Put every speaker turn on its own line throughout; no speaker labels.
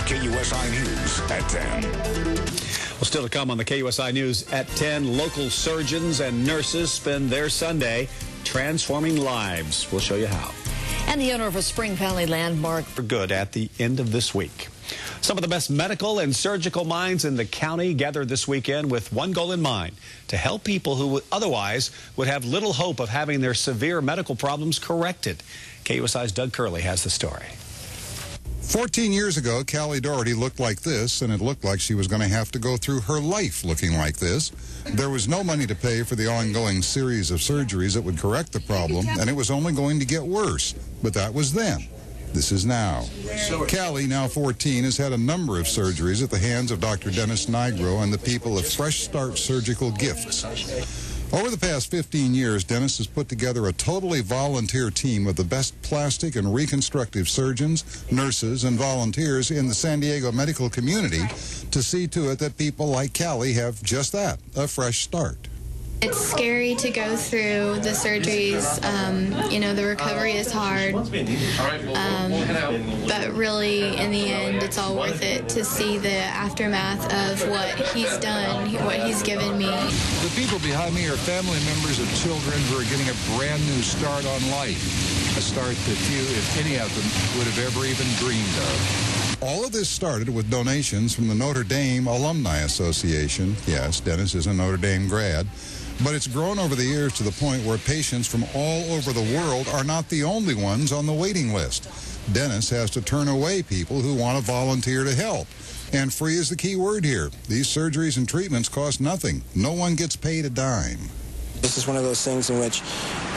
the KUSI News at 10.
Well, still to come on the KUSI News at 10, local surgeons and nurses spend their Sunday transforming lives. We'll show you how.
And the owner of a Spring Valley landmark
For good at the end of this week. Some of the best medical and surgical minds in the county gathered this weekend with one goal in mind: to help people who otherwise would have little hope of having their severe medical problems corrected. KUSI's Doug Curley has the story.
14 years ago, Callie Doherty looked like this, and it looked like she was going to have to go through her life looking like this. There was no money to pay for the ongoing series of surgeries that would correct the problem, and it was only going to get worse. But that was then. This is now. Callie, now 14, has had a number of surgeries at the hands of Dr. Dennis Nigro and the people of Fresh Start Surgical Gifts. Over the past 15 years, Dennis has put together a totally volunteer team of the best plastic and reconstructive surgeons, nurses, and volunteers in the San Diego medical community to see to it that people like Callie have just that, a fresh start.
It's scary to go through the surgeries. You know, the recovery is hard. But really, in the end, it's all worth it to see the aftermath of what he's done, what he's given me.
The people behind me are family members of children who are getting a brand new start on life, a start that few, if any of them, would have ever even dreamed of.
All of this started with donations from the Notre Dame Alumni Association. Yes, Dennis is a Notre Dame grad. But it's grown over the years to the point where patients from all over the world are not the only ones on the waiting list. Dennis has to turn away people who want to volunteer to help. And free is the key word here. These surgeries and treatments cost nothing. No one gets paid a dime.
This is one of those things in which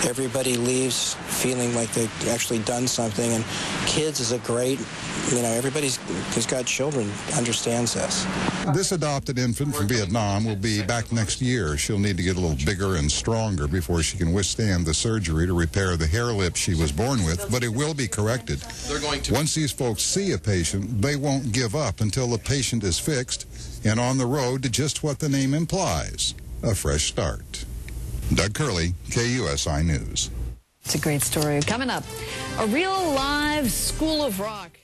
everybody leaves feeling like they've actually done something, and kids is a great, everybody who's got children understands this.
This adopted infant from Vietnam will be back next year. She'll need to get a little bigger and stronger before she can withstand the surgery to repair the hair lip she was born with, but it will be corrected. Once these folks see a patient, they won't give up until the patient is fixed and on the road to just what the name implies, a fresh start. Doug Curley, KUSI News.
It's a great story. Coming up, a real live School of Rock.